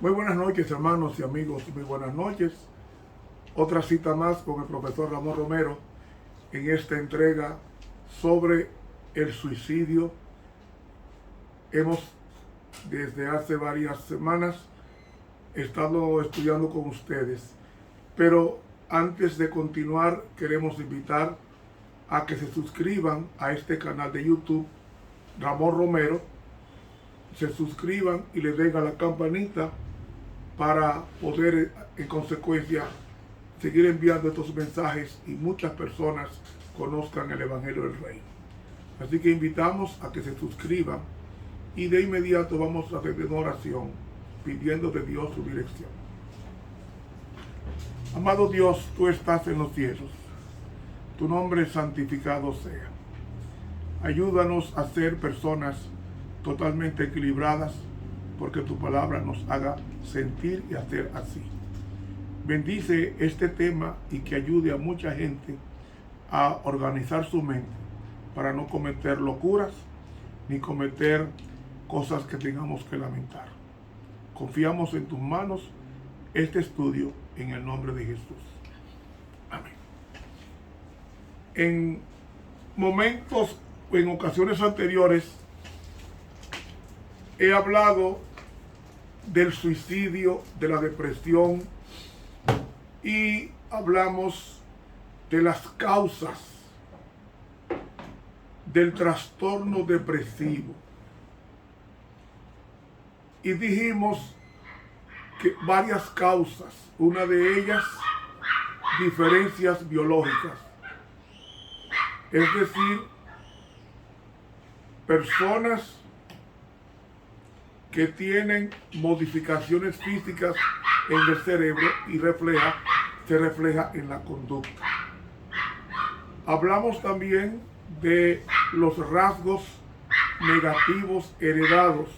Muy buenas noches, hermanos y amigos, muy buenas noches. Otra cita más con el profesor Ramón Romero en esta entrega sobre el suicidio. Hemos desde hace varias semanas estado estudiando con ustedes, pero antes de continuar queremos invitar a que se suscriban a este canal de YouTube Ramón Romero, se suscriban y le den a la campanita para poder en consecuencia seguir enviando estos mensajes y muchas personas conozcan el Evangelio del Reino. Así que invitamos a que se suscriban y de inmediato vamos a hacer una oración pidiendo de Dios su dirección. Amado Dios, tú estás en los cielos, tu nombre santificado sea. Ayúdanos a ser personas totalmente equilibradas, porque tu palabra nos haga sentir y hacer así. Bendice este tema y que ayude a mucha gente a organizar su mente para no cometer locuras ni cometer cosas que tengamos que lamentar. Confiamos en tus manos este estudio en el nombre de Jesús. Amén. En momentos o en ocasiones anteriores he hablado del suicidio, de la depresión, y hablamos de las causas del trastorno depresivo. Y dijimos que varias causas, una de ellas diferencias biológicas, es decir, personas que tienen modificaciones físicas en el cerebro y se refleja en la conducta. Hablamos también de los rasgos negativos heredados,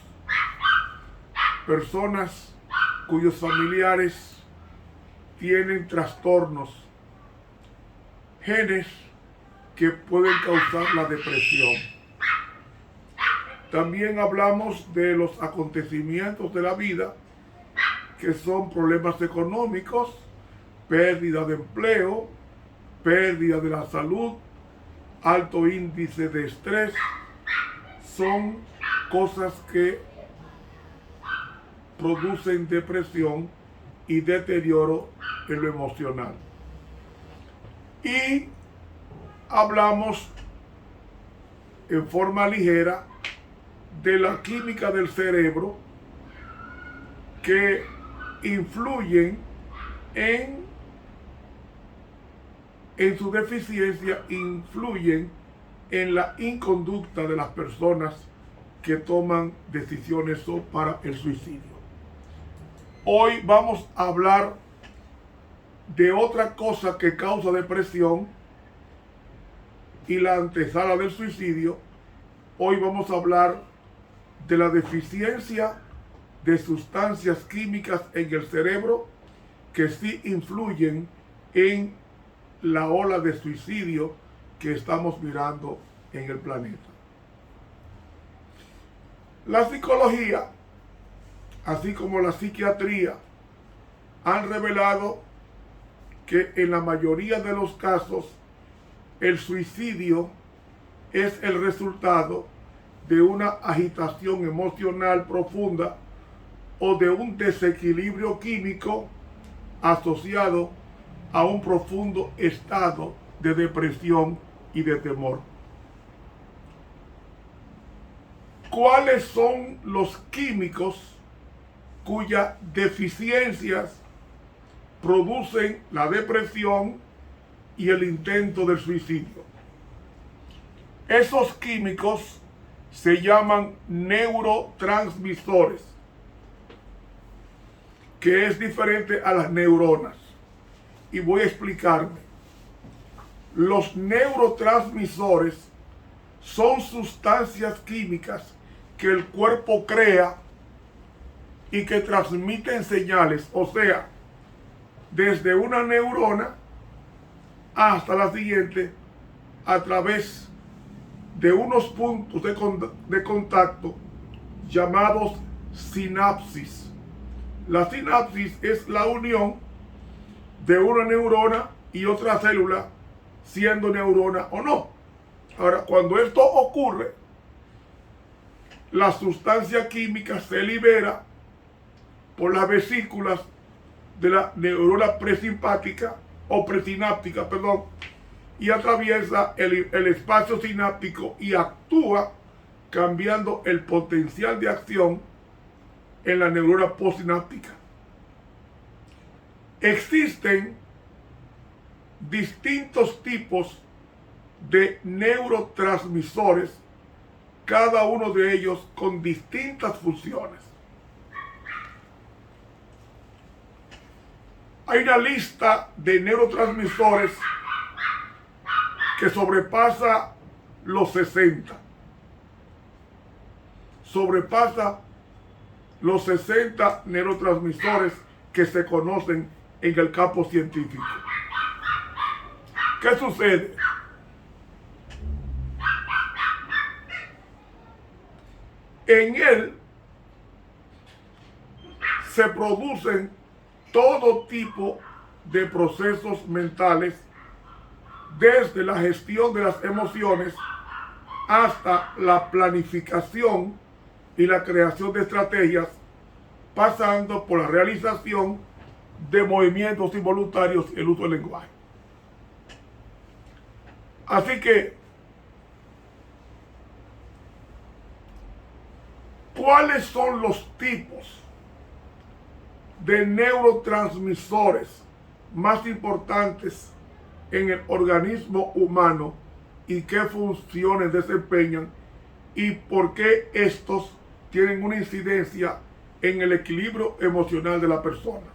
personas cuyos familiares tienen trastornos, genes que pueden causar la depresión. También hablamos de los acontecimientos de la vida, que son problemas económicos, pérdida de empleo, pérdida de la salud, alto índice de estrés. Son cosas que producen depresión y deterioro en lo emocional. Y hablamos en forma ligera de la química del cerebro que influyen en su deficiencia, influyen en la inconducta de las personas que toman decisiones para el suicidio. Hoy vamos a hablar de otra cosa que causa depresión y la antesala del suicidio. Hoy vamos a hablar de la deficiencia de sustancias químicas en el cerebro que sí influyen en la ola de suicidio que estamos mirando en el planeta. La psicología, así como la psiquiatría, han revelado que en la mayoría de los casos el suicidio es el resultado de una agitación emocional profunda o de un desequilibrio químico asociado a un profundo estado de depresión y de temor. ¿Cuáles son los químicos cuyas deficiencias producen la depresión y el intento del suicidio? Esos químicos se llaman neurotransmisores, que es diferente a las neuronas. Y voy a explicarme. Los neurotransmisores son sustancias químicas que el cuerpo crea y que transmiten señales, o sea, desde una neurona hasta la siguiente a través de unos puntos de contacto llamados sinapsis. La sinapsis es la unión de una neurona y otra célula, siendo neurona o no. Ahora, cuando esto ocurre, la sustancia química se libera por las vesículas de la neurona presináptica o presináptica, y atraviesa el espacio sináptico y actúa cambiando el potencial de acción en la neurona postsináptica. Existen distintos tipos de neurotransmisores, cada uno de ellos con distintas funciones. Hay una lista de neurotransmisores que sobrepasa los 60. Sobrepasa los 60 neurotransmisores que se conocen en el campo científico. ¿Qué sucede? En él se producen todo tipo de procesos mentales, desde la gestión de las emociones hasta la planificación y la creación de estrategias, pasando por la realización de movimientos involuntarios y el uso del lenguaje. Así que, ¿cuáles son los tipos de neurotransmisores más importantes en el organismo humano y qué funciones desempeñan y por qué estos tienen una incidencia en el equilibrio emocional de la persona?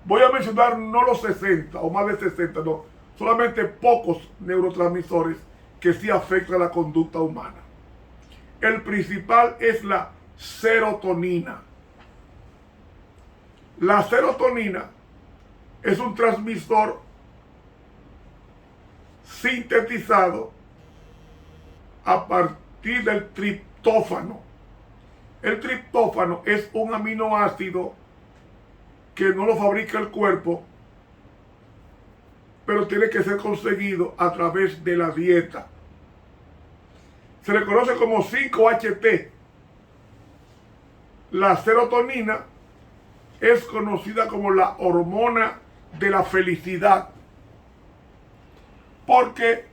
Voy a mencionar no los 60 o más de 60, no, solamente pocos neurotransmisores que sí afectan la conducta humana. El principal es la serotonina. La serotonina es un transmisor sintetizado a partir del triptófano. El triptófano es un aminoácido que no lo fabrica el cuerpo, pero tiene que ser conseguido a través de la dieta. Se le conoce como 5-HT. La serotonina es conocida como la hormona de la felicidad, porque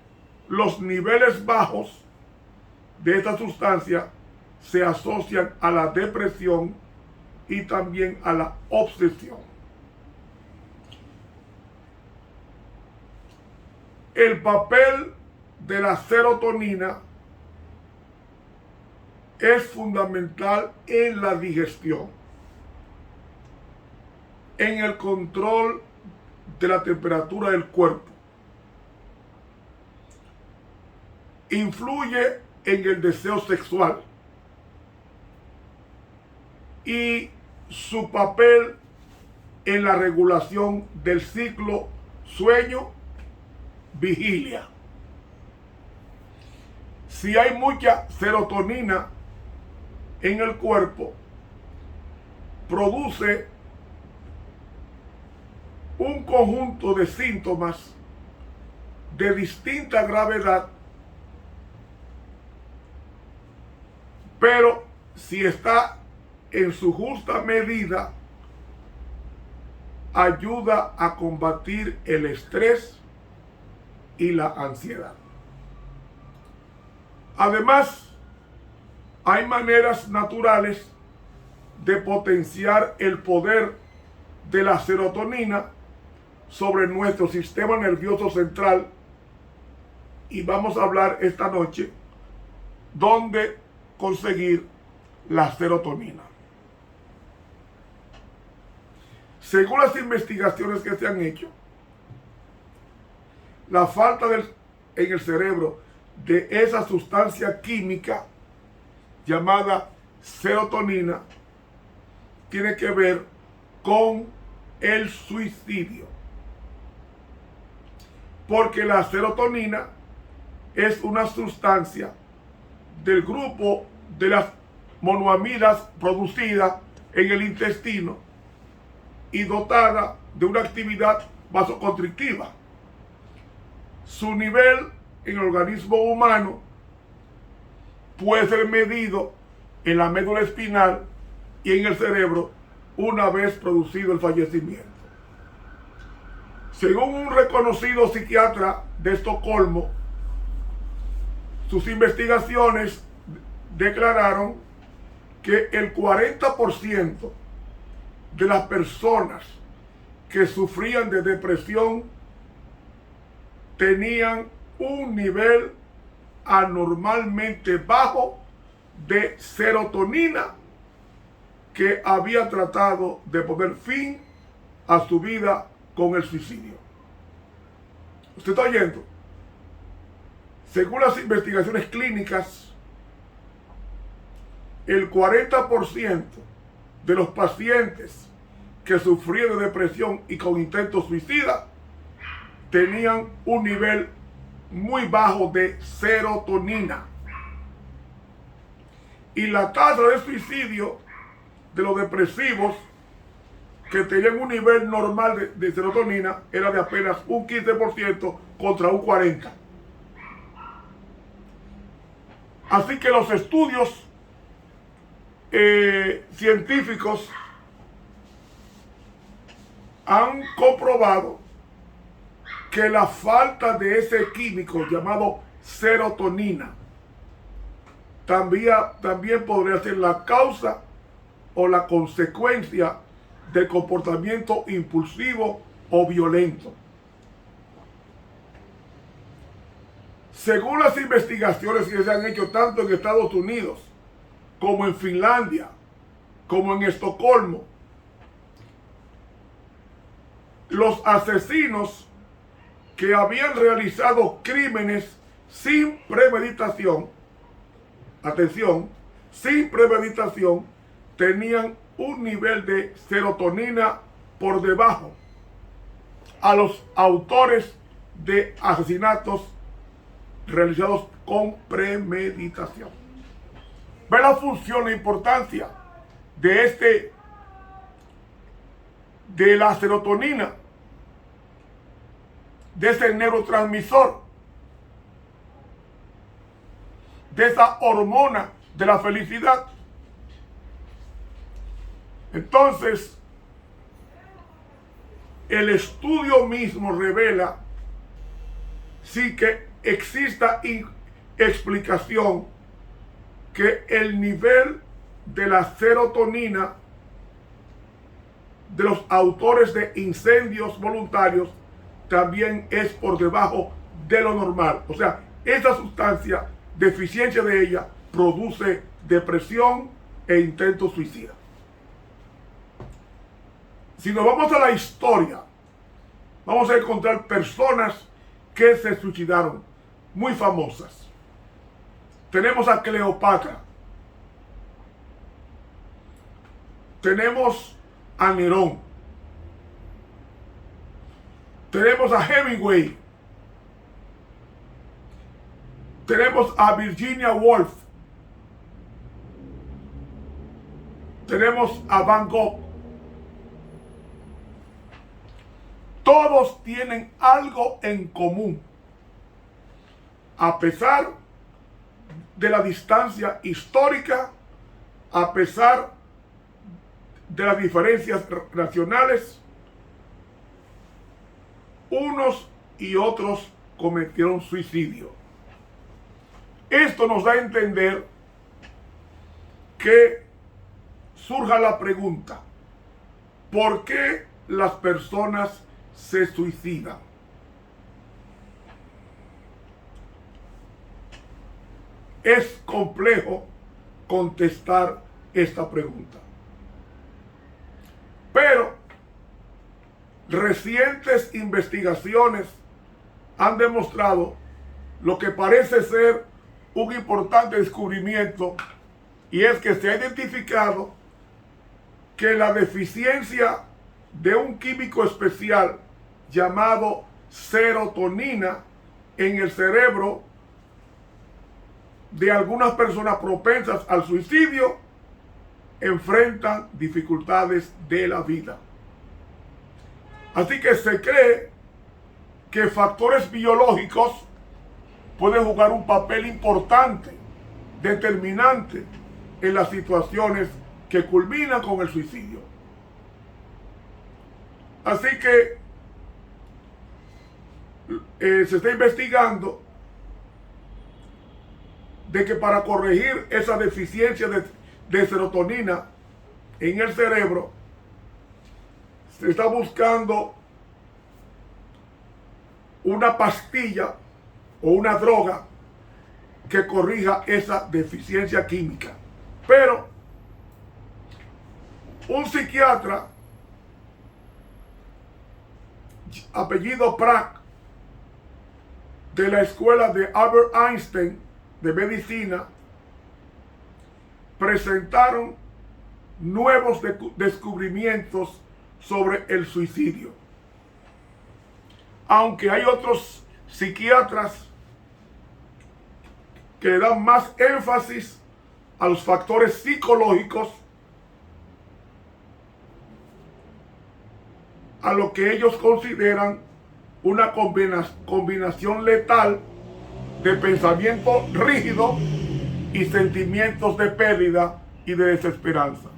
los niveles bajos de esta sustancia se asocian a la depresión y también a la obsesión. El papel de la serotonina es fundamental en la digestión, en el control de la temperatura del cuerpo, influye en el deseo sexual y su papel en la regulación del ciclo sueño-vigilia. Si hay mucha serotonina en el cuerpo, produce un conjunto de síntomas de distinta gravedad, pero si está en su justa medida, ayuda a combatir el estrés y la ansiedad. Además, hay maneras naturales de potenciar el poder de la serotonina sobre nuestro sistema nervioso central, y vamos a hablar esta noche dónde conseguir la serotonina. Según las investigaciones que se han hecho, la falta en el cerebro de esa sustancia química llamada serotonina tiene que ver con el suicidio, porque la serotonina es una sustancia del grupo de las monoamidas producida en el intestino y dotada de una actividad vasoconstrictiva. Su nivel en el organismo humano puede ser medido en la médula espinal y en el cerebro una vez producido el fallecimiento. Según un reconocido psiquiatra de Estocolmo, sus investigaciones declararon que el 40% de las personas que sufrían de depresión tenían un nivel anormalmente bajo de serotonina que había tratado de poner fin a su vida con el suicidio. ¿Usted está oyendo? Según las investigaciones clínicas, el 40% de los pacientes que sufrían de depresión y con intentos suicidas tenían un nivel muy bajo de serotonina. Y la tasa de suicidio de los depresivos que tenían un nivel normal de serotonina era de apenas un 15% contra un 40%. Así que los estudios científicos han comprobado que la falta de ese químico llamado serotonina también podría ser la causa o la consecuencia del comportamiento impulsivo o violento. Según las investigaciones que se han hecho tanto en Estados Unidos como en Finlandia, como en Estocolmo, los asesinos que habían realizado crímenes sin premeditación, atención, sin premeditación, tenían un nivel de serotonina por debajo a los autores de asesinatos realizados con premeditación. ¿Ve la función e importancia de la serotonina, de ese neurotransmisor, de esa hormona de la felicidad? Entonces, el estudio mismo revela sí que exista explicación que el nivel de la serotonina de los autores de incendios voluntarios también es por debajo de lo normal. O sea, esa sustancia, deficiencia de ella, produce depresión e intentos suicidas. Si nos vamos a la historia, vamos a encontrar personas que se suicidaron, muy famosas. Tenemos a Cleopatra. Tenemos a Nerón. Tenemos a Hemingway. Tenemos a Virginia Woolf. Tenemos a Van Gogh. Todos tienen algo en común. A pesar de la distancia histórica, a pesar de las diferencias nacionales, unos y otros cometieron suicidio. Esto nos da a entender que surja la pregunta: ¿por qué las personas se suicidan? Es complejo contestar esta pregunta, pero recientes investigaciones han demostrado lo que parece ser un importante descubrimiento, y es que se ha identificado que la deficiencia de un químico especial llamado serotonina en el cerebro de algunas personas propensas al suicidio enfrentan dificultades de la vida. Así que se cree que factores biológicos pueden jugar un papel importante, determinante en las situaciones que culminan con el suicidio. Así que se está investigando de que para corregir esa deficiencia de serotonina en el cerebro, se está buscando una pastilla o una droga que corrija esa deficiencia química. Pero un psiquiatra apellido Pratt, de la escuela de Albert Einstein de medicina, presentaron nuevos descubrimientos sobre el suicidio. Aunque hay otros psiquiatras que le dan más énfasis a los factores psicológicos, a lo que ellos consideran una combinación letal de pensamiento rígido y sentimientos de pérdida y de desesperanza.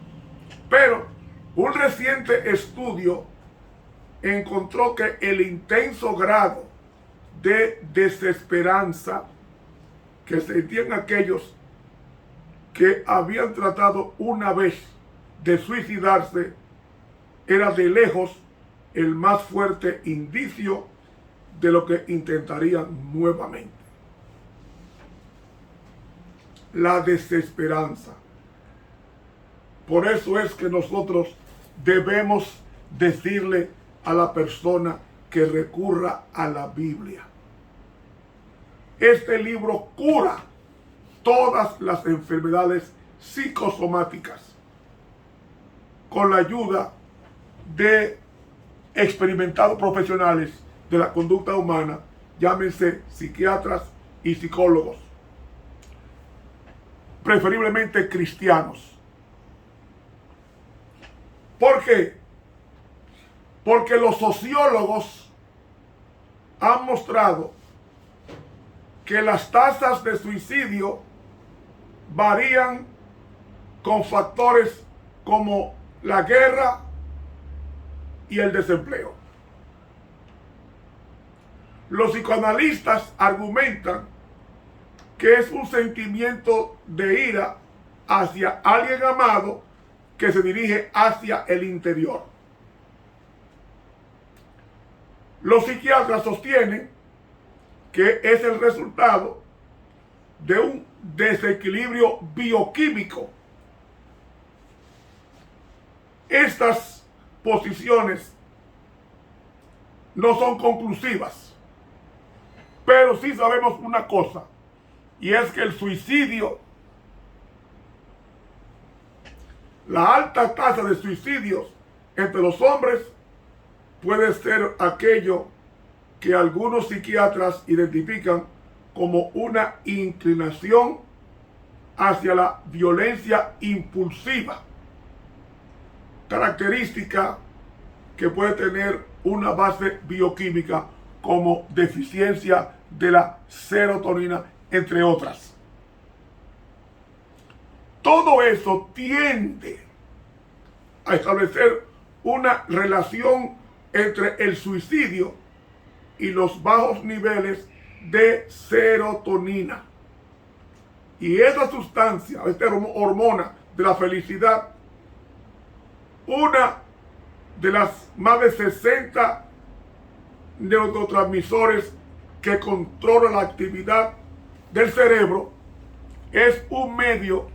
Pero un reciente estudio encontró que el intenso grado de desesperanza que sentían aquellos que habían tratado una vez de suicidarse era de lejos el más fuerte indicio de lo que intentarían nuevamente. La desesperanza. Por eso es que nosotros debemos decirle a la persona que recurra a la Biblia. Este libro cura todas las enfermedades psicosomáticas con la ayuda de experimentados profesionales de la conducta humana, llámense psiquiatras y psicólogos, preferiblemente cristianos. ¿Por qué? Porque los sociólogos han mostrado que las tasas de suicidio varían con factores como la guerra y el desempleo. Los psicoanalistas argumentan que es un sentimiento de ira hacia alguien amado que se dirige hacia el interior. Los psiquiatras sostienen que es el resultado de un desequilibrio bioquímico. Estas posiciones no son conclusivas, pero sí sabemos una cosa, y es que el suicidio, la alta tasa de suicidios entre los hombres puede ser aquello que algunos psiquiatras identifican como una inclinación hacia la violencia impulsiva, característica que puede tener una base bioquímica como deficiencia de la serotonina, entre otras. Todo eso tiende a establecer una relación entre el suicidio y los bajos niveles de serotonina. Y esa sustancia, esta hormona de la felicidad, una de las más de 60 neurotransmisores que controlan la actividad del cerebro, es un medio,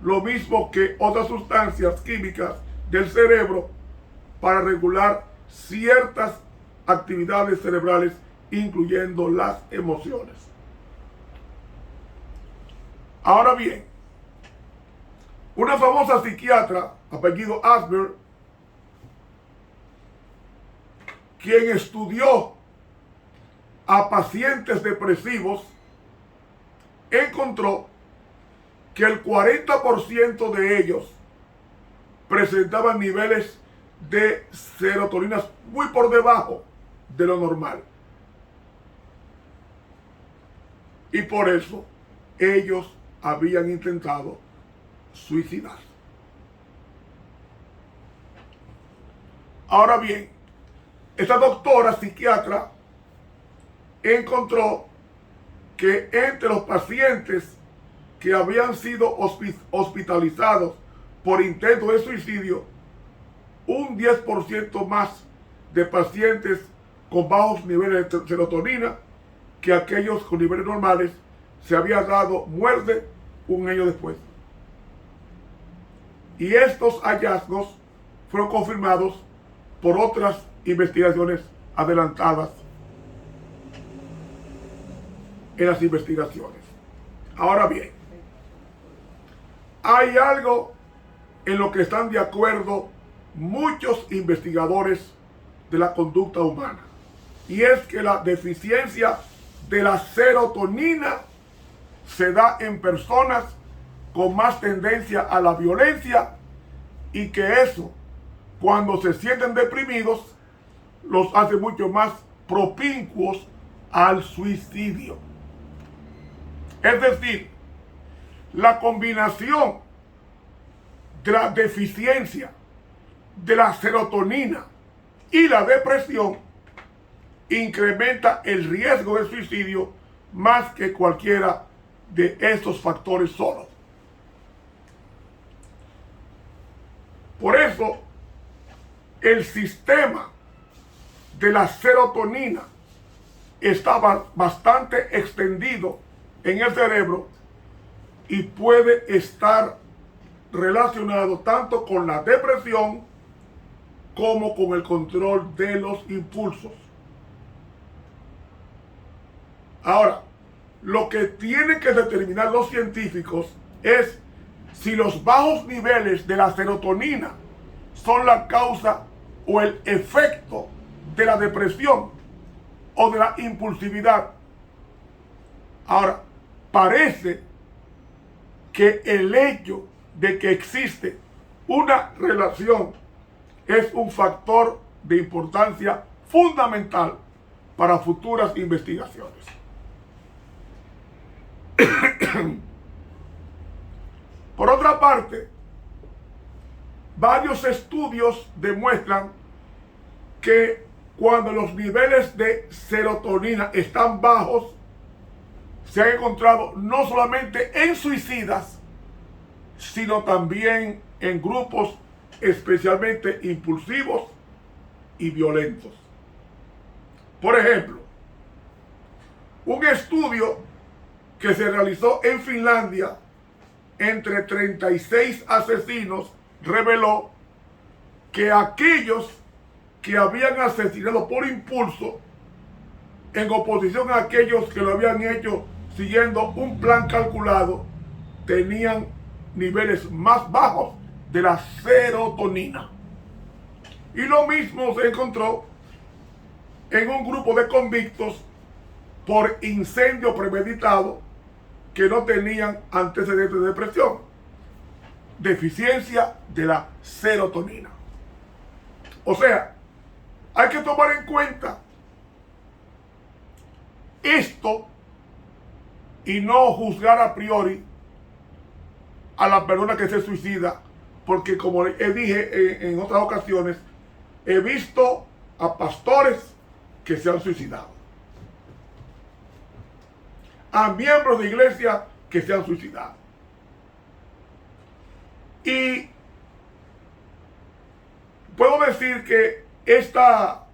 lo mismo que otras sustancias químicas del cerebro, para regular ciertas actividades cerebrales, incluyendo las emociones. Ahora bien, una famosa psiquiatra, apellido Asper, quien estudió a pacientes depresivos, encontró que el 40% de ellos presentaban niveles de serotoninas muy por debajo de lo normal. Y por eso ellos habían intentado suicidarse. Ahora bien, esta doctora psiquiatra encontró que entre los pacientes que habían sido hospitalizados por intento de suicidio, un 10% más de pacientes con bajos niveles de serotonina que aquellos con niveles normales se había dado muerte un año después. Y estos hallazgos fueron confirmados por otras investigaciones adelantadas en las investigaciones. Ahora bien, hay algo en lo que están de acuerdo muchos investigadores de la conducta humana, y es que la deficiencia de la serotonina se da en personas con más tendencia a la violencia, y que eso, cuando se sienten deprimidos, los hace mucho más propincuos al suicidio. Es decir, la combinación de la deficiencia de la serotonina y la depresión incrementa el riesgo de suicidio más que cualquiera de estos factores solos. Por eso, el sistema de la serotonina estaba bastante extendido en el cerebro y puede estar relacionado tanto con la depresión como con el control de los impulsos. Ahora, lo que tienen que determinar los científicos es si los bajos niveles de la serotonina son la causa o el efecto de la depresión o de la impulsividad. Ahora, parece que el hecho de que existe una relación es un factor de importancia fundamental para futuras investigaciones. Por otra parte, varios estudios demuestran que cuando los niveles de serotonina están bajos, se han encontrado no solamente en suicidas, sino también en grupos especialmente impulsivos y violentos. Por ejemplo, un estudio que se realizó en Finlandia entre 36 asesinos reveló que aquellos que habían asesinado por impulso, en oposición a aquellos que lo habían hecho siguiendo un plan calculado, tenían niveles más bajos de la serotonina. Y lo mismo se encontró en un grupo de convictos por incendio premeditado que no tenían antecedentes de depresión, deficiencia de la serotonina. O sea, hay que tomar en cuenta esto y no juzgar a priori a la persona que se suicida, porque como dije en otras ocasiones, he visto a pastores que se han suicidado, a miembros de iglesia que se han suicidado. Y puedo decir que esta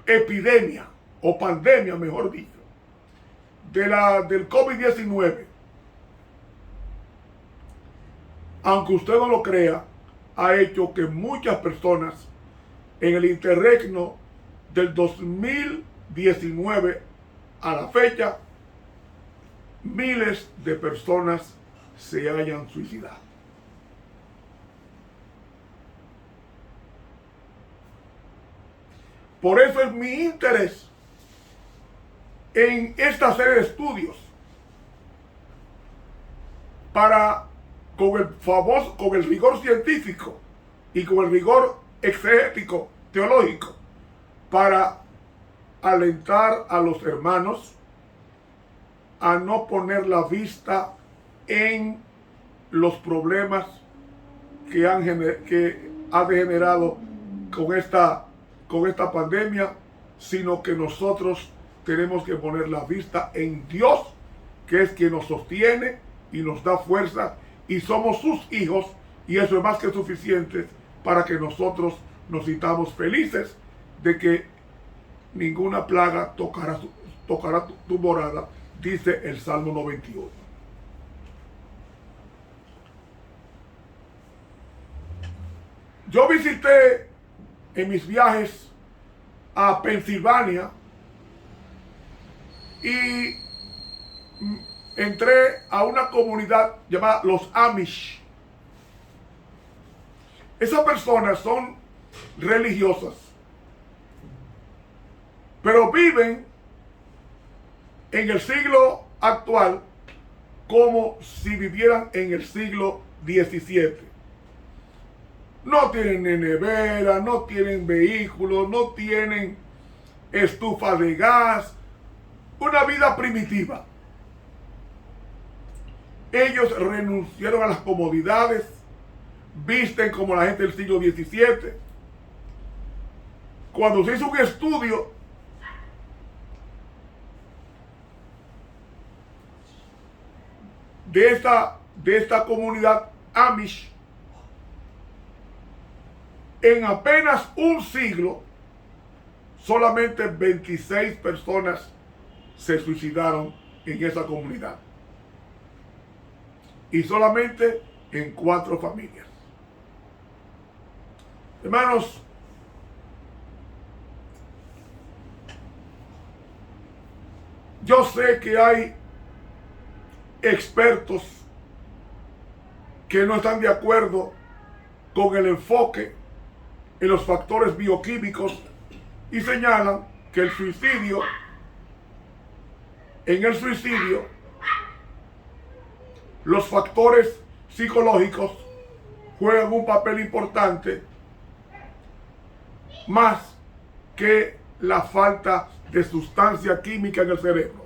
epidemia, o pandemia mejor dicho, del COVID-19, aunque usted no lo crea, ha hecho que muchas personas en el interregno del 2019 a la fecha, miles de personas se hayan suicidado. Por eso es mi interés en esta serie de estudios, para con el famoso, con el rigor científico y con el rigor exegético, teológico, para alentar a los hermanos a no poner la vista en los problemas que ha degenerado con esta pandemia, sino que nosotros tenemos que poner la vista en Dios, que es quien nos sostiene y nos da fuerza, y somos sus hijos, y eso es más que suficiente para que nosotros nos sintamos felices de que ninguna plaga tocará tu morada, dice el Salmo 91. Yo visité en mis viajes a Pensilvania y entré a una comunidad llamada los Amish. Esas personas son religiosas, pero viven en el siglo actual como si vivieran en el siglo XVII. No tienen nevera, no tienen vehículos, no tienen estufa de gas, una vida primitiva. Ellos renunciaron a las comodidades, visten como la gente del siglo XVII. Cuando se hizo un estudio de esta comunidad Amish, en apenas un siglo, solamente 26 personas se suicidaron en esa comunidad. Y solamente en 4 familias. Hermanos, yo sé que hay expertos que no están de acuerdo con el enfoque en los factores bioquímicos y señalan que en el suicidio, los factores psicológicos juegan un papel importante más que la falta de sustancia química en el cerebro.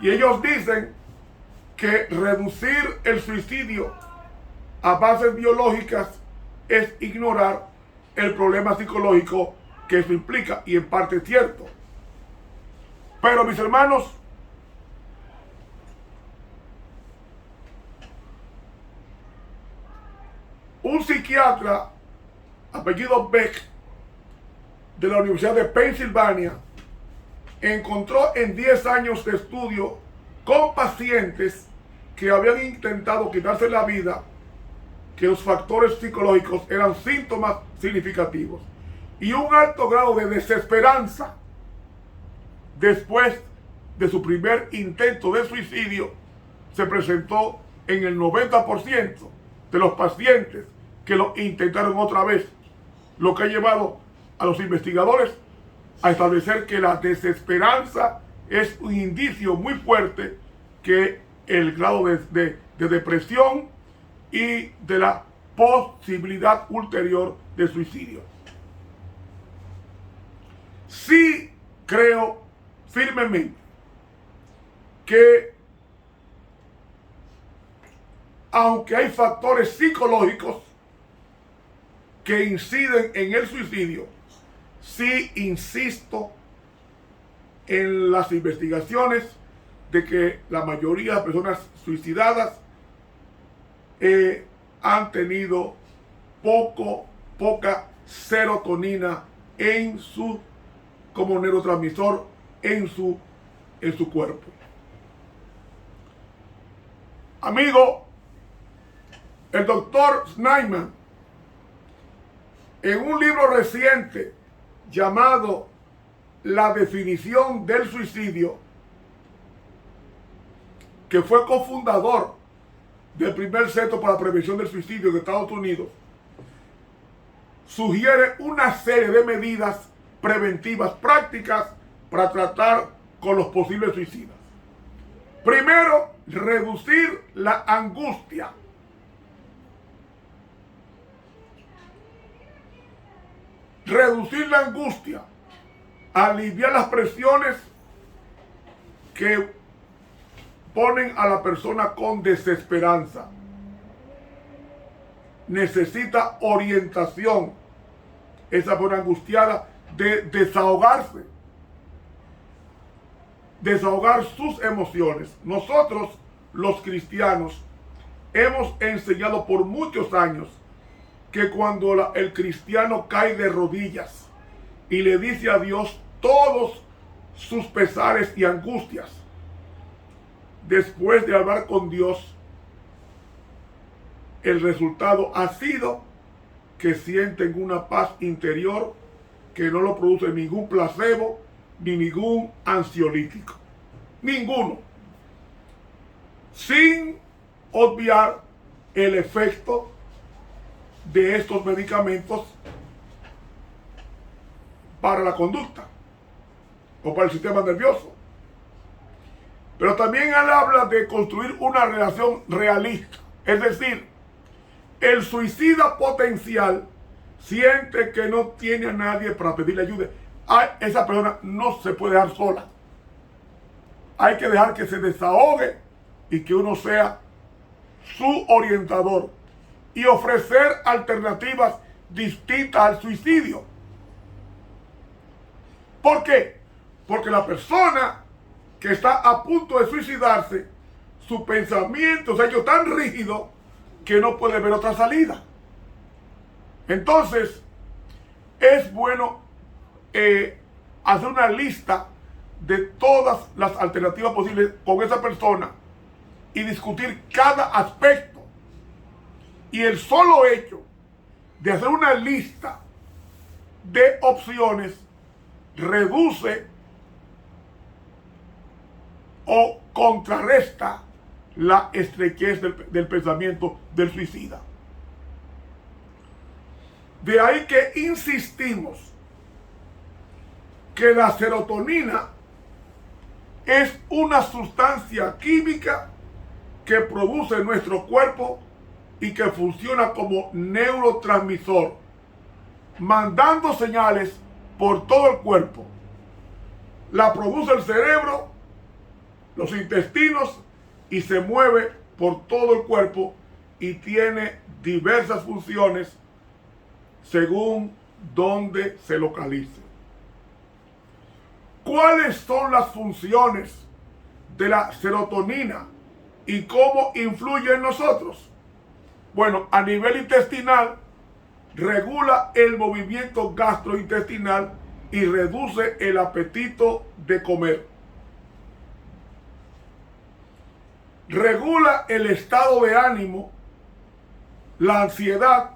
Y ellos dicen que reducir el suicidio a bases biológicas es ignorar el problema psicológico que eso implica, y en parte es cierto. Pero mis hermanos, un psiquiatra apellido Beck de la Universidad de Pensilvania encontró en 10 años de estudio con pacientes que habían intentado quitarse la vida que los factores psicológicos eran síntomas significativos y un alto grado de desesperanza después de su primer intento de suicidio se presentó en el 90% de los pacientes que lo intentaron otra vez, lo que ha llevado a los investigadores a establecer que la desesperanza es un indicio muy fuerte que el grado de depresión y de la posibilidad ulterior de suicidio. Sí creo firmemente que aunque hay factores psicológicos que inciden en el suicidio, sí insisto en las investigaciones de que la mayoría de personas suicidadas han tenido poca serotonina en su, como neurotransmisor en su cuerpo. Amigo, el doctor Snyman, en un libro reciente llamado La definición del suicidio, que fue cofundador del primer Centro para la Prevención del Suicidio de Estados Unidos, sugiere una serie de medidas preventivas prácticas para tratar con los posibles suicidas. Primero, reducir la angustia reducir la angustia, aliviar las presiones que ponen a la persona con desesperanza. Necesita orientación, esa persona angustiada, de desahogarse, desahogar sus emociones. Nosotros, los cristianos, hemos enseñado por muchos años que cuando el cristiano cae de rodillas y le dice a Dios todos sus pesares y angustias, después de hablar con Dios, el resultado ha sido que sienten una paz interior que no lo produce ningún placebo ni ningún ansiolítico. Ninguno. Sin obviar el efecto de estos medicamentos para la conducta o para el sistema nervioso. Pero también él habla de construir una relación realista. Es decir, el suicida potencial siente que no tiene a nadie para pedirle ayuda. Esa persona no se puede dejar sola. Hay que dejar que se desahogue y que uno sea su orientador y ofrecer alternativas distintas al suicidio. ¿Por qué? Porque la persona que está a punto de suicidarse, su pensamiento se ha hecho tan rígido que no puede ver otra salida. Entonces, es bueno hacer una lista de todas las alternativas posibles con esa persona y discutir cada aspecto. Y el solo hecho de hacer una lista de opciones reduce o contrarresta la estrechez del pensamiento del suicida. De ahí que insistimos que la serotonina es una sustancia química que produce nuestro cuerpo y que funciona como neurotransmisor, mandando señales por todo el cuerpo. La produce el cerebro, los intestinos y se mueve por todo el cuerpo y tiene diversas funciones según donde se localice. ¿Cuáles son las funciones de la serotonina y cómo influye en nosotros? Bueno, a nivel intestinal, regula el movimiento gastrointestinal y reduce el apetito de comer. Regula el estado de ánimo, la ansiedad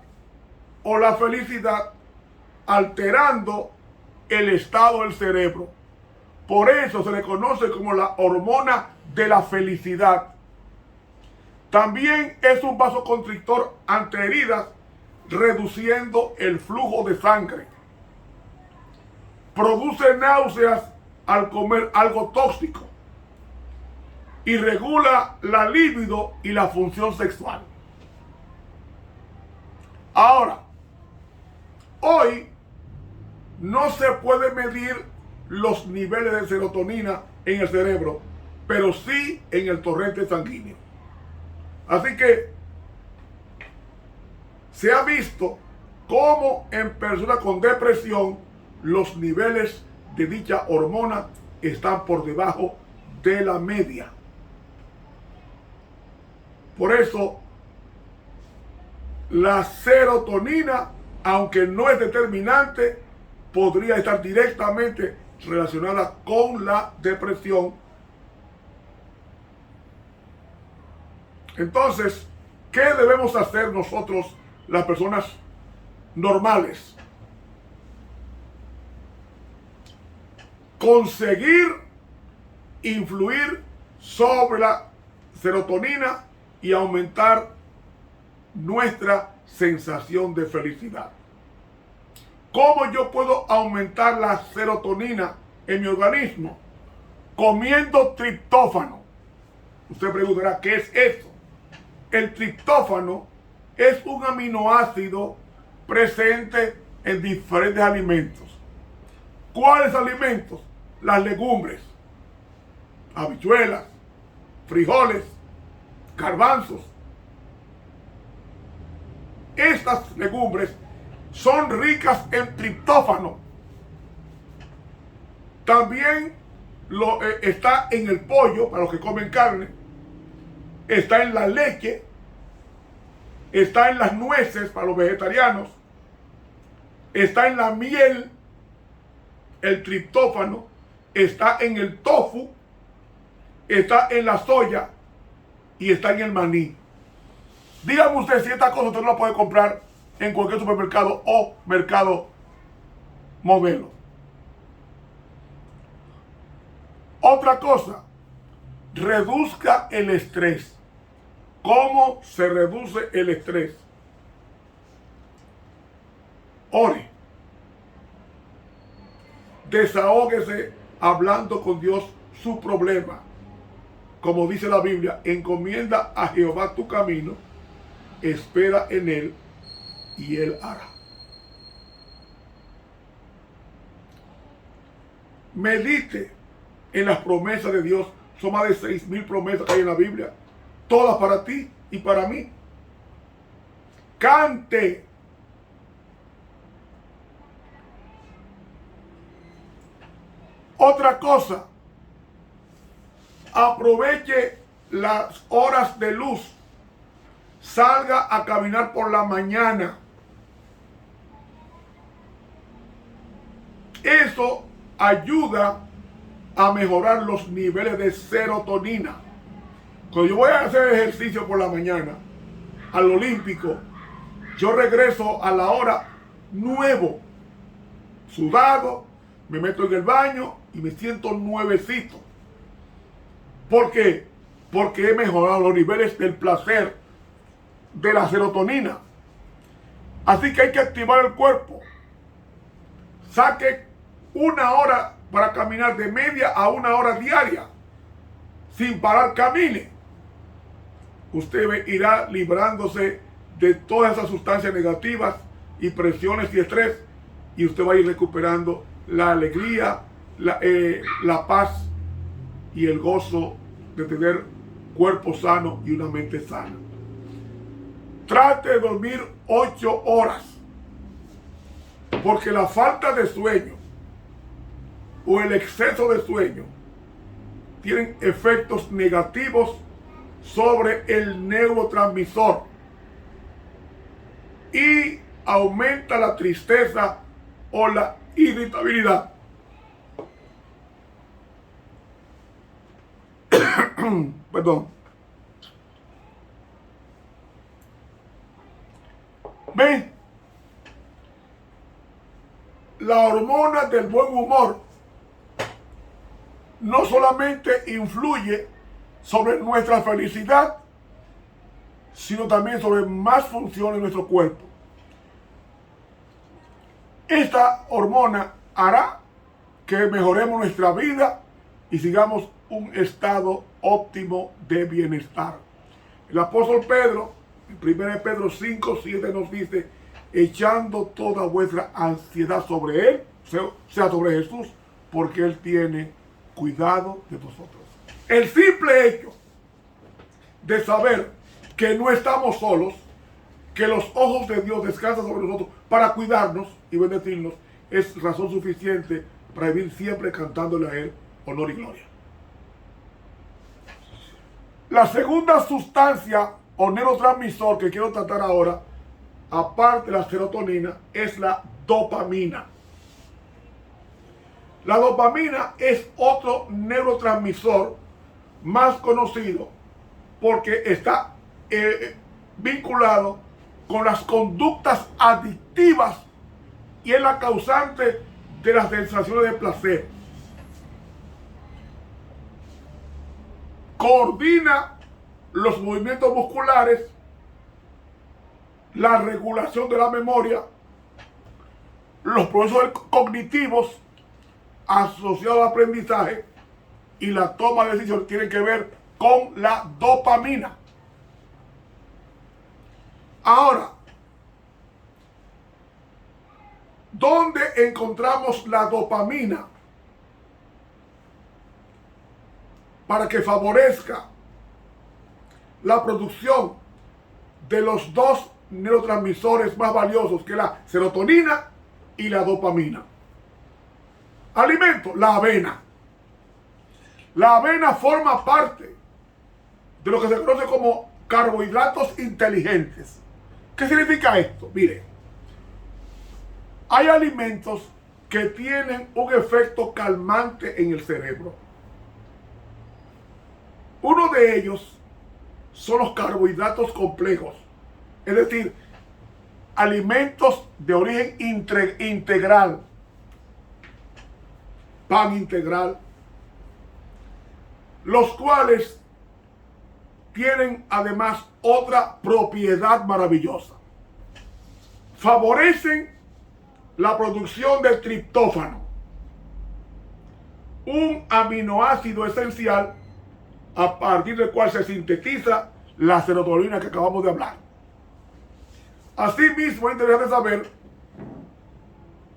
o la felicidad, alterando el estado del cerebro. Por eso se le conoce como la hormona de la felicidad. También es un vasoconstrictor ante heridas, reduciendo el flujo de sangre. Produce náuseas al comer algo tóxico. Y regula la libido y la función sexual. Ahora, hoy no se puede medir los niveles de serotonina en el cerebro, pero sí en el torrente sanguíneo. Así que se ha visto cómo en personas con depresión los niveles de dicha hormona están por debajo de la media. Por eso, la serotonina, aunque no es determinante, podría estar directamente relacionada con la depresión. Entonces, ¿qué debemos hacer nosotros, las personas normales? Conseguir influir sobre la serotonina y aumentar nuestra sensación de felicidad. ¿Cómo yo puedo aumentar la serotonina en mi organismo? Comiendo triptófano. Usted preguntará, ¿qué es eso? El triptófano es un aminoácido presente en diferentes alimentos. ¿Cuáles alimentos? Las legumbres, habichuelas, frijoles, garbanzos. Estas legumbres son ricas en triptófano. También está en el pollo, para los que comen carne. Está en la leche. Está en las nueces, para los vegetarianos. Está en la miel, el triptófano. Está en el tofu. Está en la soya. Y está en el maní. Dígame usted si esta cosa usted no la puede comprar en cualquier supermercado o mercado modelo. Otra cosa, reduzca el estrés. ¿Cómo se reduce el estrés? Ore. Desahóguese hablando con Dios su problema. Como dice la Biblia, encomienda a Jehová tu camino, espera en Él y Él hará. Medite en las promesas de Dios. Son más de 6,000 promesas que hay en la Biblia. Todas para ti y para mí. Cante. Otra cosa. Aproveche las horas de luz. Salga a caminar por la mañana. Eso ayuda a mejorar los niveles de serotonina. Cuando yo voy a hacer ejercicio por la mañana, al olímpico, yo regreso a la hora nuevo, sudado, me meto en el baño y me siento nuevecito. ¿Por qué? Porque he mejorado los niveles del placer, de la serotonina. Así que hay que activar el cuerpo. Saque 1 hora para caminar, de media a 1 hora diaria. Sin parar, camine. Usted irá librándose de todas esas sustancias negativas y presiones y estrés. Y usted va a ir recuperando la alegría, la paz y el gozo de tener cuerpo sano y una mente sana. Trate de dormir 8 horas. Porque la falta de sueño o el exceso de sueño tienen efectos negativos sobre el neurotransmisor y aumenta la tristeza o la irritabilidad. Perdón. ¿Ven? La hormona del buen humor no solamente influye sobre nuestra felicidad, sino también sobre más funciones de nuestro cuerpo. Esta hormona hará que mejoremos nuestra vida y sigamos un estado óptimo de bienestar. El apóstol Pedro, en 1 Pedro 5:7 nos dice: echando toda vuestra ansiedad sobre Él, sea sobre Jesús, porque Él tiene cuidado de vosotros. El simple hecho de saber que no estamos solos, que los ojos de Dios descansan sobre nosotros para cuidarnos y bendecirnos, es razón suficiente para vivir siempre cantándole a Él honor y gloria. La segunda sustancia o neurotransmisor que quiero tratar ahora, aparte de la serotonina, es la dopamina. La dopamina es otro neurotransmisor más conocido porque está vinculado con las conductas adictivas y es la causante de las sensaciones de placer. Coordina los movimientos musculares, la regulación de la memoria, los procesos cognitivos asociados al aprendizaje y la toma de decisiones tienen que ver con la dopamina. Ahora, ¿Dónde encontramos la dopamina para que favorezca la producción de los dos neurotransmisores más valiosos, que es la serotonina y la dopamina? Alimento, la avena. La avena forma parte de lo que se conoce como carbohidratos inteligentes. ¿Qué significa esto? Mire, hay alimentos que tienen un efecto calmante en el cerebro. Uno de ellos son los carbohidratos complejos, es decir, alimentos de origen integral, pan integral, los cuales tienen además otra propiedad maravillosa. Favorecen la producción del triptófano, un aminoácido esencial a partir del cual se sintetiza la serotonina que acabamos de hablar. Asimismo, es interesante saber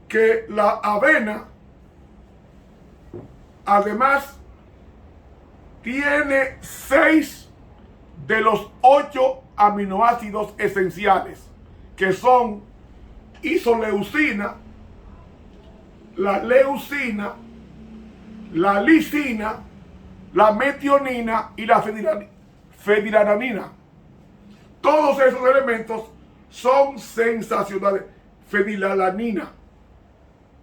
que la avena además tiene 6 de los 8 aminoácidos esenciales, que son isoleucina, la leucina, la lisina, la metionina y la fenilalanina. Todos esos elementos son sensacionales. Fenilalanina,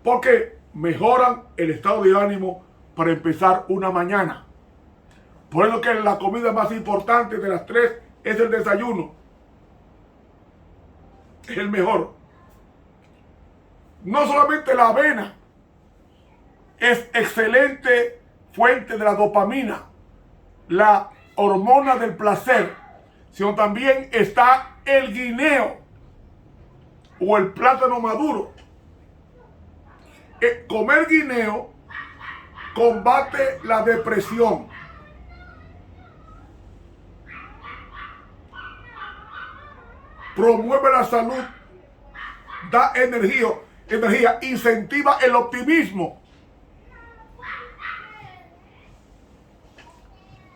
porque mejoran el estado de ánimo para empezar una mañana. Por eso que la comida más importante de las 3 es el desayuno. Es el mejor. No solamente la avena es excelente fuente de la dopamina, la hormona del placer, sino también está el guineo o el plátano maduro. Comer guineo combate la depresión. Promueve la salud, da energía, incentiva el optimismo.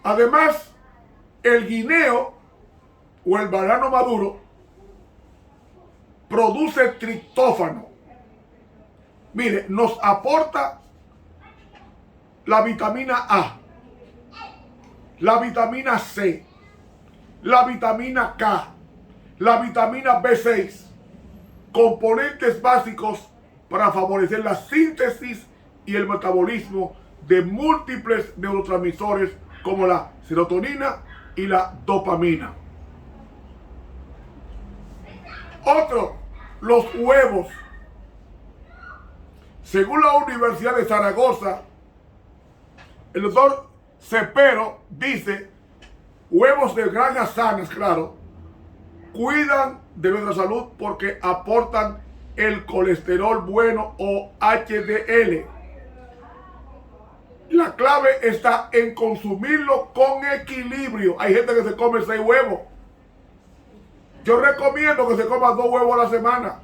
Además, el guineo o el banano maduro produce triptófano. Mire, nos aporta la vitamina A, la vitamina C, la vitamina K, la vitamina B6, componentes básicos para favorecer la síntesis y el metabolismo de múltiples neurotransmisores como la serotonina y la dopamina. Otro, los huevos. Según la Universidad de Zaragoza, el doctor Cepero dice, huevos de granjas sanas, claro, cuidan de nuestra salud porque aportan el colesterol bueno o HDL. La clave está en consumirlo con equilibrio. Hay gente que se come 6 huevos. Yo recomiendo que se coma 2 huevos a la semana,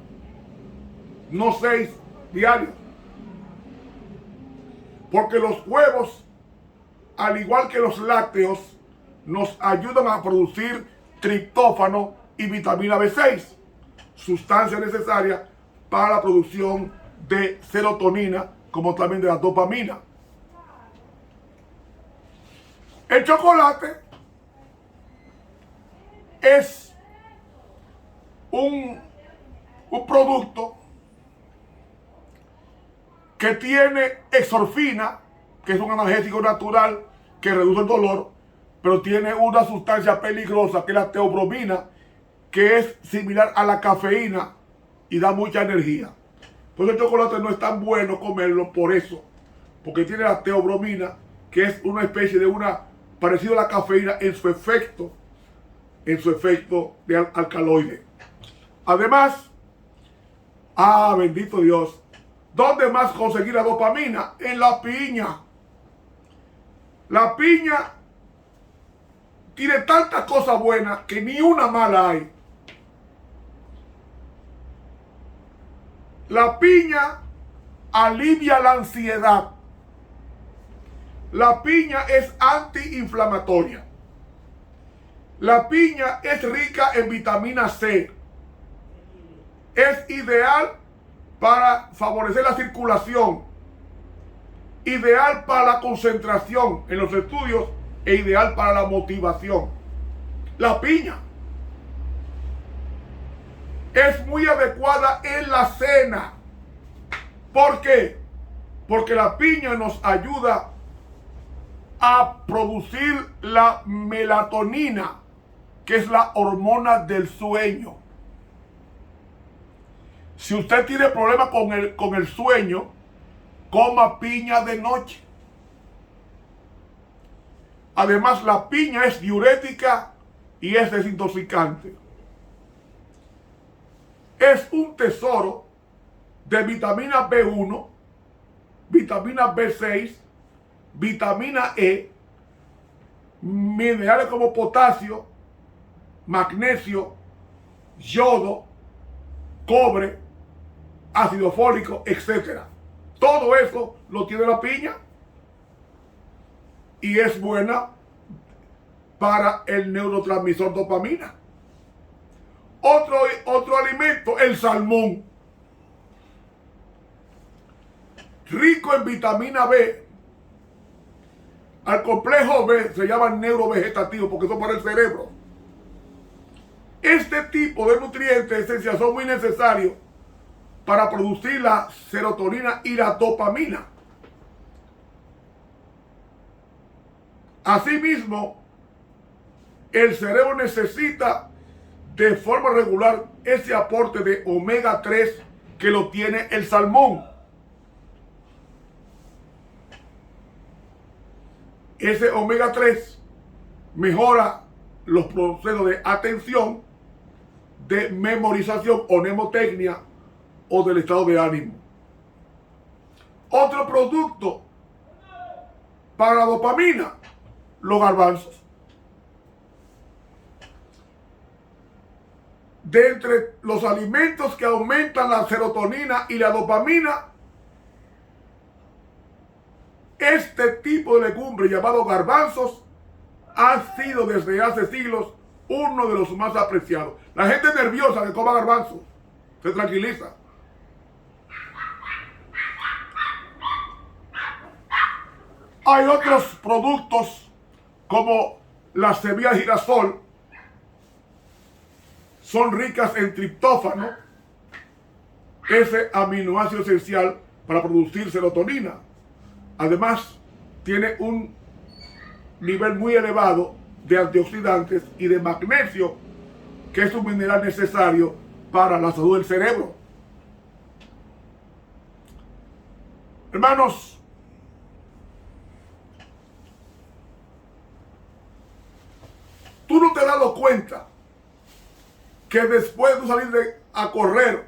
no 6 diarios. Porque los huevos, al igual que los lácteos, nos ayudan a producir triptófano y vitamina B6, sustancia necesaria para la producción de serotonina, como también de la dopamina. El chocolate es un producto que tiene exorfina, que es un analgésico natural que reduce el dolor, pero tiene una sustancia peligrosa que es la teobromina, que es similar a la cafeína y da mucha energía. Por eso el chocolate no es tan bueno comerlo por eso, porque tiene la teobromina, que es una especie de parecido a la cafeína en su efecto de alcaloide. Además, bendito Dios, ¿dónde más conseguir la dopamina? En la piña. La piña tiene tantas cosas buenas que ni una mala hay. La piña alivia la ansiedad. La piña es antiinflamatoria. La piña es rica en vitamina C. Es ideal para favorecer la circulación, ideal para la concentración en los estudios e ideal para la motivación. La piña es muy adecuada en la cena. ¿Por qué? Porque la piña nos ayuda a producir la melatonina, que es la hormona del sueño. Si usted tiene problemas con el sueño, coma piña de noche. Además, la piña es diurética y es desintoxicante. Es un tesoro de vitamina B1, vitamina B6, vitamina E, minerales como potasio, magnesio, yodo, cobre, ácido fólico, etc. Todo eso lo tiene la piña y es buena para el neurotransmisor dopamina. Otro alimento, el salmón. Rico en vitamina B. Al complejo B se llama neurovegetativo porque son para el cerebro. Este tipo de nutrientes esenciales son muy necesarios para producir la serotonina y la dopamina. Asimismo, el cerebro necesita de forma regular ese aporte de omega 3 que lo tiene el salmón. Ese omega 3 mejora los procesos de atención, de memorización o mnemotecnia o del estado de ánimo. Otro producto para la dopamina, los garbanzos. De entre los alimentos que aumentan la serotonina y la dopamina, este tipo de legumbre llamado garbanzos ha sido desde hace siglos uno de los más apreciados. La gente nerviosa que coma garbanzos se tranquiliza. Hay otros productos como la semilla de girasol, son ricas en triptófano, ese aminoácido esencial para producir serotonina. Además, tiene un nivel muy elevado de antioxidantes y de magnesio, que es un mineral necesario para la salud del cerebro. Hermanos, ¿tú no te has dado cuenta que después de salir a correr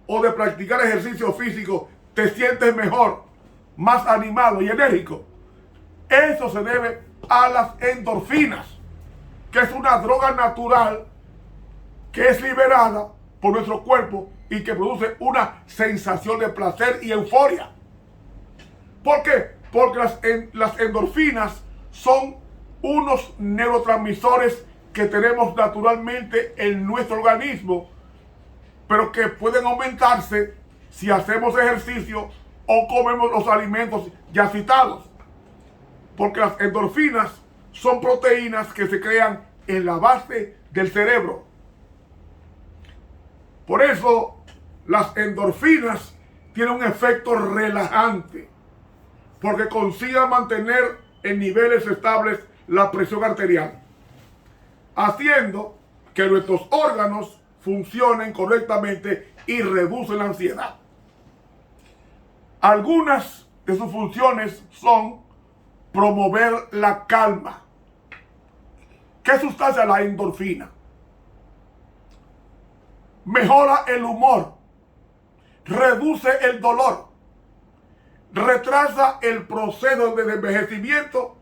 o de practicar ejercicio físico te sientes mejor, más animado y enérgico? Eso se debe a las endorfinas, que es una droga natural que es liberada por nuestro cuerpo y que produce una sensación de placer y euforia. ¿Por qué? Porque las endorfinas son unos neurotransmisores que tenemos naturalmente en nuestro organismo, pero que pueden aumentarse si hacemos ejercicio o comemos los alimentos ya citados. Porque las endorfinas son proteínas que se crean en la base del cerebro. Por eso las endorfinas tienen un efecto relajante, porque consiguen mantener en niveles estables la presión arterial, haciendo que nuestros órganos funcionen correctamente y reducen la ansiedad. Algunas de sus funciones son promover la calma. ¿Qué sustancia es la endorfina? Mejora el humor, reduce el dolor, retrasa el proceso de envejecimiento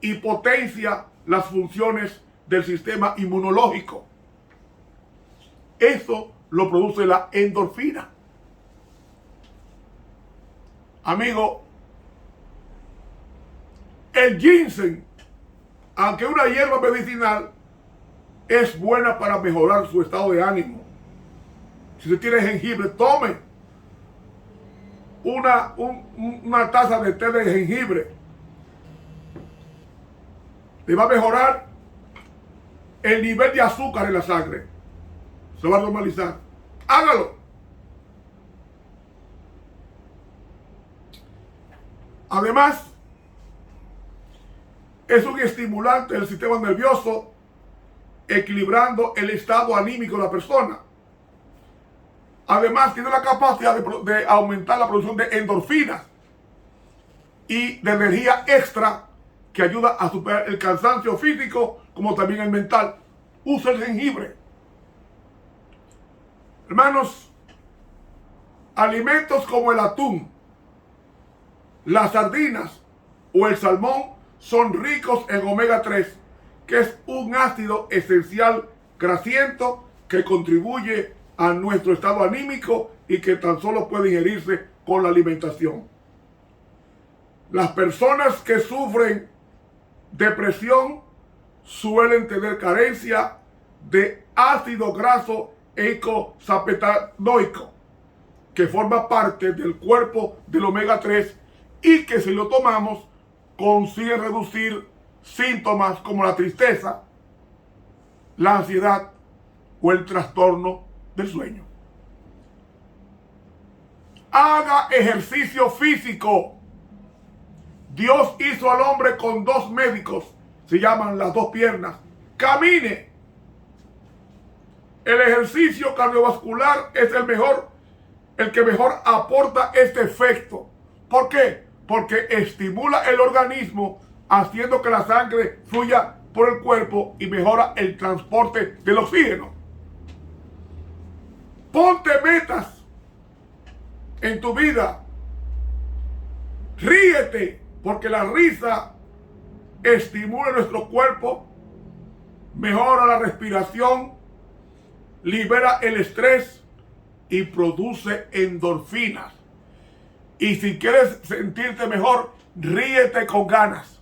y potencia las funciones del sistema inmunológico. Eso lo produce la endorfina. Amigo, el ginseng, aunque es una hierba medicinal, es buena para mejorar su estado de ánimo. Si usted tiene jengibre, tome una taza de té de jengibre. Le va a mejorar el nivel de azúcar en la sangre. Se va a normalizar. Hágalo. Además, es un estimulante del sistema nervioso, equilibrando el estado anímico de la persona. Además, tiene la capacidad de aumentar la producción de endorfinas y de energía extra que ayuda a superar el cansancio físico como también el mental. Usa el jengibre. Hermanos, alimentos como el atún, las sardinas o el salmón son ricos en omega 3, que es un ácido esencial grasiento que contribuye a nuestro estado anímico y que tan solo puede ingerirse con la alimentación. Las personas que sufren depresión suelen tener carencia de ácido graso eicosapentaenoico, que forma parte del cuerpo del omega 3 y que si lo tomamos consigue reducir síntomas como la tristeza, la ansiedad o el trastorno del sueño. Haga ejercicio físico. Dios hizo al hombre con dos médicos, se llaman las dos piernas. Camine. El ejercicio cardiovascular es el que mejor aporta este efecto. ¿Por qué? Porque estimula el organismo haciendo que la sangre fluya por el cuerpo y mejora el transporte del oxígeno. Ponte metas en tu vida. Ríete, porque la risa estimula nuestro cuerpo, mejora la respiración, libera el estrés y produce endorfinas. Y si quieres sentirte mejor, ríete con ganas.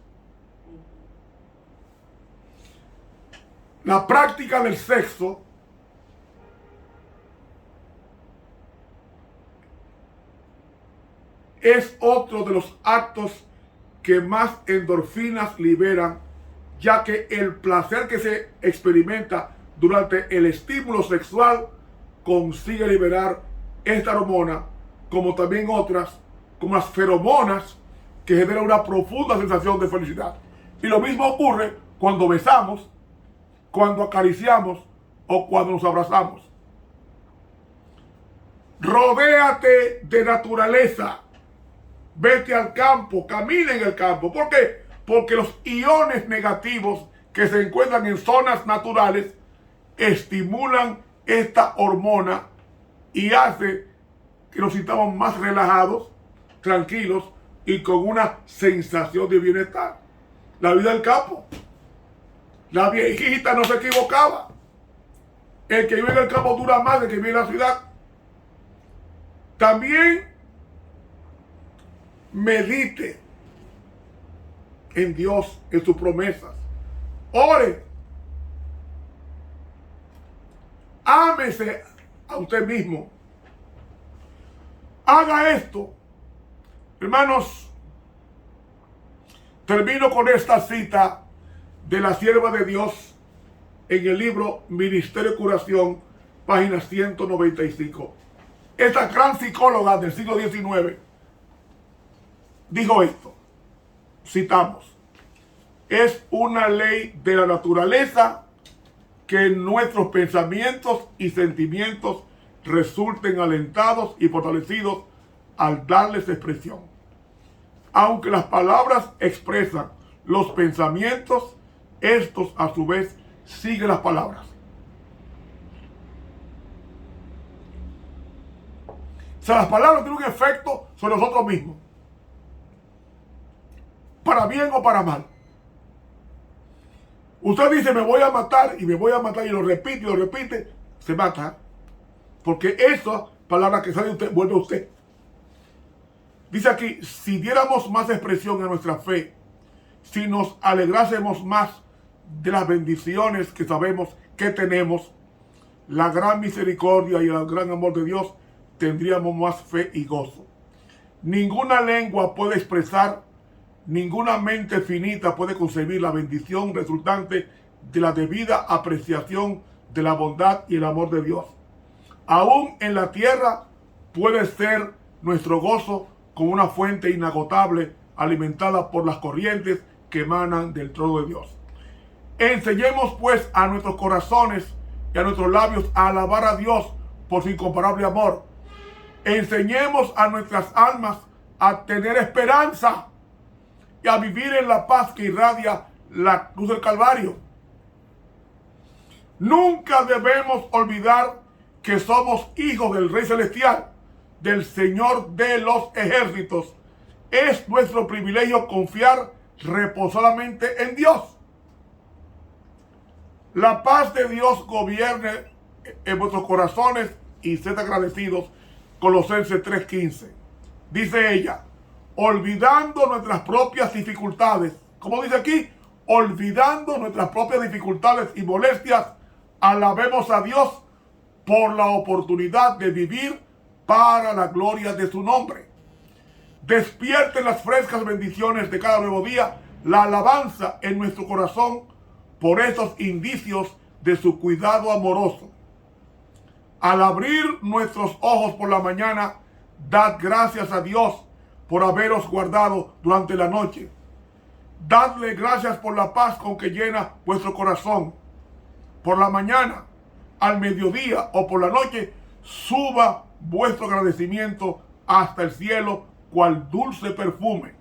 La práctica del sexo es otro de los actos que más endorfinas liberan, ya que el placer que se experimenta durante el estímulo sexual consigue liberar esta hormona, como también otras, como las feromonas, que generan una profunda sensación de felicidad. Y lo mismo ocurre cuando besamos, cuando acariciamos o cuando nos abrazamos. Rodéate de naturaleza. Vete al campo, camina en el campo. ¿Por qué? Porque los iones negativos que se encuentran en zonas naturales estimulan esta hormona y hace que nos sintamos más relajados, tranquilos y con una sensación de bienestar. La vida del campo. La viejita no se equivocaba. El que vive en el campo dura más del que vive en la ciudad. También medite en Dios, en sus promesas. Ore. Ámese a usted mismo. Haga esto. Hermanos, termino con esta cita de la sierva de Dios en el libro Ministerio de Curación, página 195. Esta gran psicóloga del siglo XIX dijo esto, citamos: es una ley de la naturaleza que nuestros pensamientos y sentimientos resulten alentados y fortalecidos al darles expresión. Aunque las palabras expresan los pensamientos, estos a su vez siguen las palabras. O sea, las palabras tienen un efecto sobre nosotros mismos, para bien o para mal. Usted dice me voy a matar y me voy a matar y lo repite, se mata. Porque esa palabra que sale de usted vuelve a usted. Dice aquí, si diéramos más expresión a nuestra fe, si nos alegrásemos más de las bendiciones que sabemos que tenemos, la gran misericordia y el gran amor de Dios, tendríamos más fe y gozo. Ninguna lengua puede expresar, ninguna mente finita puede concebir la bendición resultante de la debida apreciación de la bondad y el amor de Dios. Aún en la tierra puede ser nuestro gozo como una fuente inagotable alimentada por las corrientes que emanan del trono de Dios. Enseñemos pues a nuestros corazones y a nuestros labios a alabar a Dios por su incomparable amor. Enseñemos a nuestras almas a tener esperanza y a vivir en la paz que irradia la cruz del Calvario. Nunca debemos olvidar que somos hijos del Rey Celestial, del Señor de los ejércitos. Es nuestro privilegio confiar reposadamente en Dios. La paz de Dios gobierne en vuestros corazones y sed agradecidos. Colosenses 3:15. Dice ella, olvidando nuestras propias dificultades. ¿Cómo dice aquí? Olvidando nuestras propias dificultades y molestias, alabemos a Dios por la oportunidad de vivir para la gloria de su nombre. Despierten las frescas bendiciones de cada nuevo día, la alabanza en nuestro corazón por esos indicios de su cuidado amoroso. Al abrir nuestros ojos por la mañana, dad gracias a Dios por haberos guardado durante la noche. Dadle gracias por la paz con que llena vuestro corazón. Por la mañana, al mediodía o por la noche, suba vuestro agradecimiento hasta el cielo, cual dulce perfume.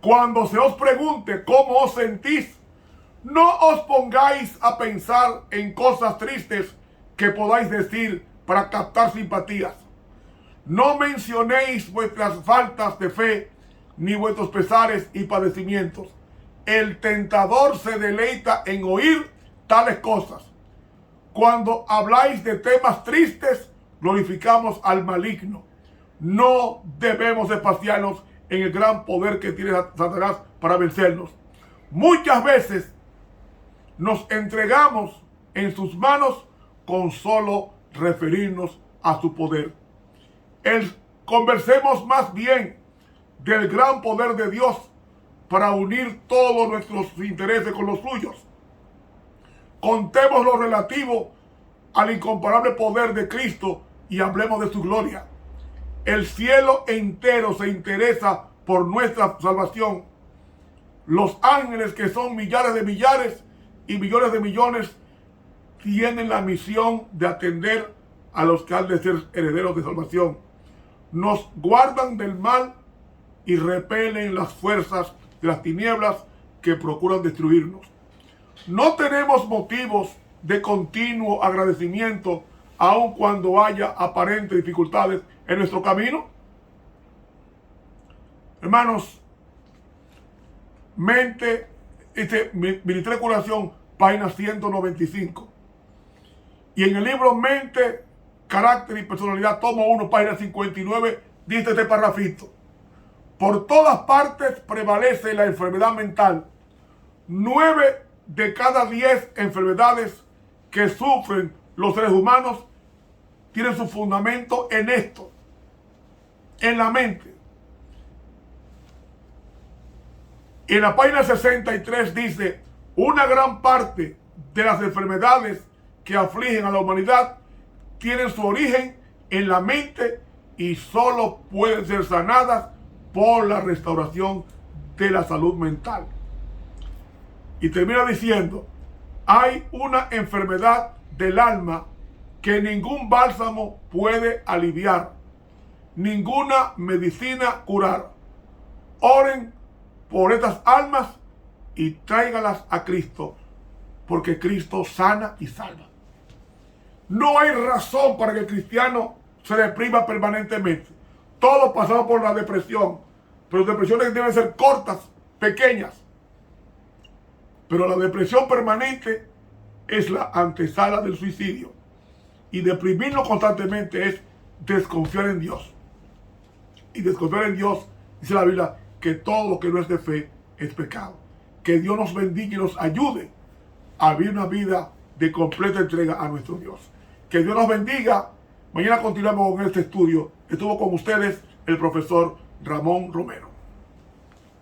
Cuando se os pregunte cómo os sentís, no os pongáis a pensar en cosas tristes que podáis decir para captar simpatías. No mencionéis vuestras faltas de fe, ni vuestros pesares y padecimientos. El tentador se deleita en oír tales cosas. Cuando habláis de temas tristes, glorificamos al maligno. No debemos espaciarnos en el gran poder que tiene Satanás para vencernos. Muchas veces nos entregamos en sus manos con solo referirnos a su poder. Conversemos más bien del gran poder de Dios para unir todos nuestros intereses con los suyos. Contemos lo relativo al incomparable poder de Cristo y hablemos de su gloria. El cielo entero se interesa por nuestra salvación. Los ángeles, que son millares de millares y millones de millones, tienen la misión de atender a los que han de ser herederos de salvación. Nos guardan del mal y repelen las fuerzas de las tinieblas que procuran destruirnos. No tenemos motivos de continuo agradecimiento aun cuando haya aparentes dificultades en nuestro camino. Hermanos, Ministerio de Curación, página 195. Y en el libro Mente, Carácter y Personalidad, tomo 1, página 59, dice este parrafito: por todas partes prevalece la enfermedad mental. 9 de cada 10 enfermedades que sufren los seres humanos tienen su fundamento en esto, en la mente. Y en la página 63 dice: una gran parte de las enfermedades que afligen a la humanidad tienen su origen en la mente y solo pueden ser sanadas por la restauración de la salud mental. Y termina diciendo: hay una enfermedad del alma que ningún bálsamo puede aliviar, ninguna medicina curar. Oren por estas almas y tráigalas a Cristo, porque Cristo sana y salva. No hay razón para que el cristiano se deprima permanentemente. Todos pasamos por la depresión, pero depresiones deben ser cortas, pequeñas. Pero la depresión permanente es la antesala del suicidio. Y deprimirnos constantemente es desconfiar en Dios. y desconfiar en Dios, dice la Biblia que todo lo que no es de fe es pecado. Que Dios nos bendiga y nos ayude a vivir una vida de completa entrega a nuestro Dios. Que Dios nos bendiga. Mañana continuamos con este estudio. Estuvo con ustedes el profesor Ramón Romero.